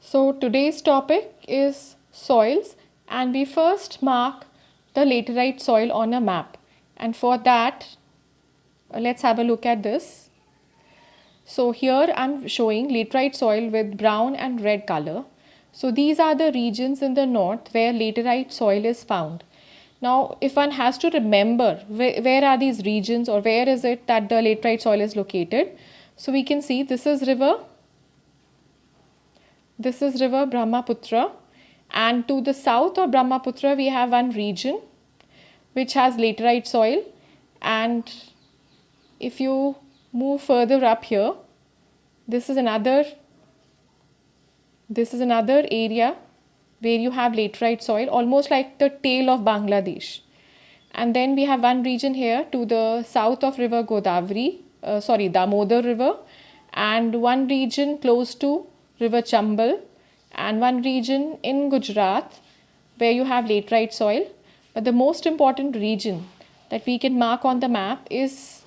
So today's topic is soils, and we first mark the laterite soil on a map, and for that let's have a look at this. So here I'm showing laterite soil with brown and red color. So these are the regions in the north where laterite soil is found. Now if one has to remember where are these regions or where is it that the laterite soil is located, so we can see this is river Brahmaputra, and to the south of Brahmaputra we have one region which has laterite soil, and if you move further up here, this is another area where you have laterite soil, almost like the tail of Bangladesh. And then we have one region here to the south of river Damodar river, and one region close to river Chambal, and one region in Gujarat where you have laterite soil. But the most important region that we can mark on the map is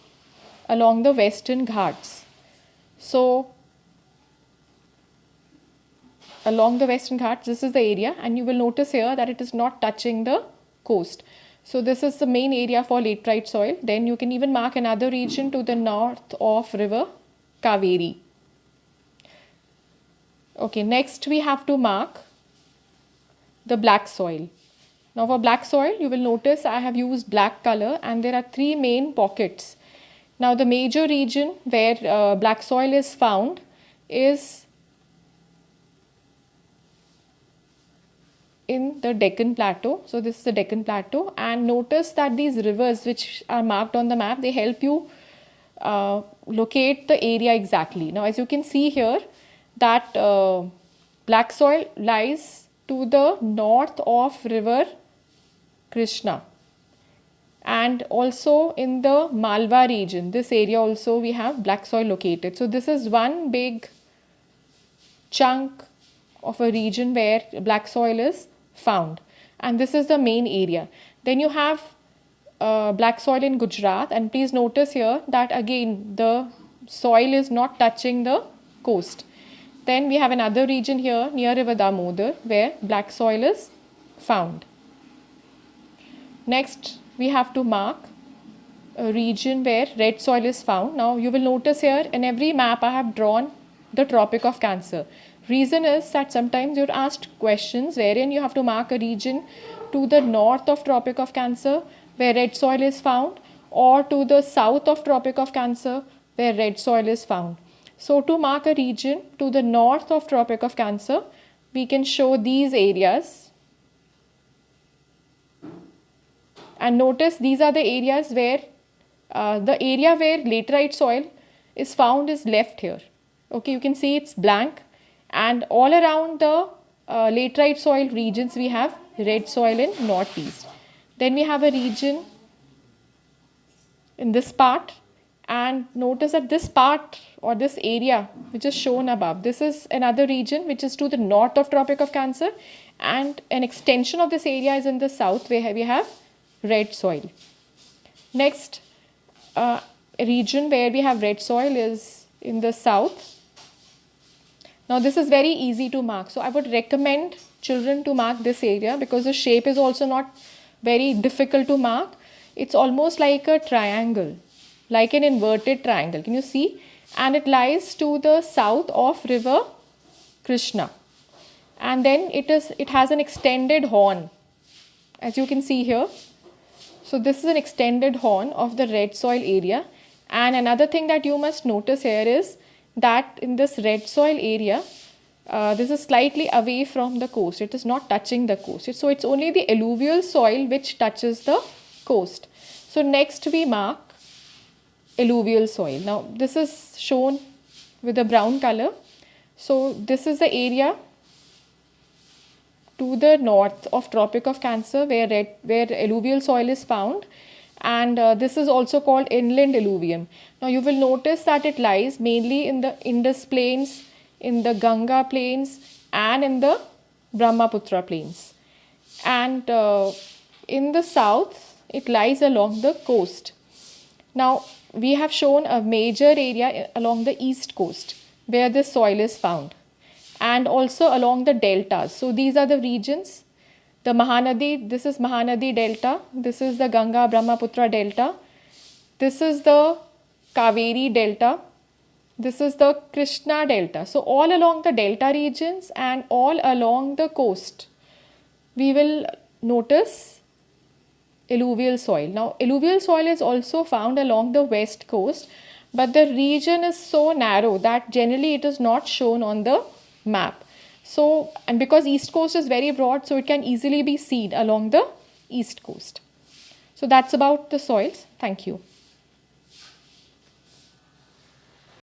along the Western Ghats. So along the Western Ghats, this is the area, and you will notice here that it is not touching the coast. So this is the main area for laterite soil. Then you can even mark another region to the north of river Kaveri. Okay, next we have to mark the black soil. Now for black soil, you will notice I have used black color, and there are three main pockets. Now the major region where black soil is found is in the Deccan Plateau. So this is the Deccan Plateau, and notice that these rivers which are marked on the map, they help you locate the area exactly. Now as you can see here that black soil lies to the north of river Krishna, and also in the Malwa region, this area also we have black soil located. So this is one big chunk of a region where black soil is found, and this is the main area. Then you have black soil in Gujarat, and please notice here that again the soil is not touching the coast. Then we have another region here near river Damodar where black soil is found. Next we have to mark a region where red soil is found. Now you will notice here in every map I have drawn the Tropic of Cancer. Reason is that sometimes you're asked questions wherein you have to mark a region to the north of Tropic of Cancer where red soil is found, or to the south of Tropic of Cancer where red soil is found. So to mark a region to the north of Tropic of Cancer, we can show these areas. And notice these are the areas where the area where laterite soil is found is left here. Okay, you can see it's blank, and all around the laterite soil regions we have red soil in northeast. Then we have a region in this part, and notice that this part or this area which is shown above, this is another region which is to the north of Tropic of Cancer, and an extension of this area is in the south where we have red soil. Next region where we have red soil is in the south. Now this is very easy to mark, so I would recommend children to mark this area because the shape is also not very difficult to mark. It's almost like a triangle, like an inverted triangle. Can you see? And it lies to the south of river Krishna, and then it has an extended horn, as you can see here. So this is an extended horn of the red soil area. And another thing that you must notice here is that in this red soil area, this is slightly away from the coast. It is not touching the coast. So it's only the alluvial soil which touches the coast. So next we mark alluvial soil. Now this is shown with a brown color. So this is the area to the north of Tropic of Cancer where alluvial soil is found, and this is also called inland alluvium. Now you will notice that it lies mainly in the Indus plains, in the Ganga plains, and in the Brahmaputra plains. And in the south it lies along the coast. Now we have shown a major area along the east coast where this soil is found. and also along the deltas. So these are the regions. The Mahanadi, this is Mahanadi Delta, this is the Ganga Brahmaputra Delta, this is the Kaveri Delta, this is the Krishna Delta. So all along the delta regions and all along the coast, we will notice alluvial soil. Now alluvial soil is also found along the west coast, but the region is so narrow that generally it is not shown on the map. So, and because east coast is very broad, so it can easily be seen along the east coast. So that's about the soils. Thank you.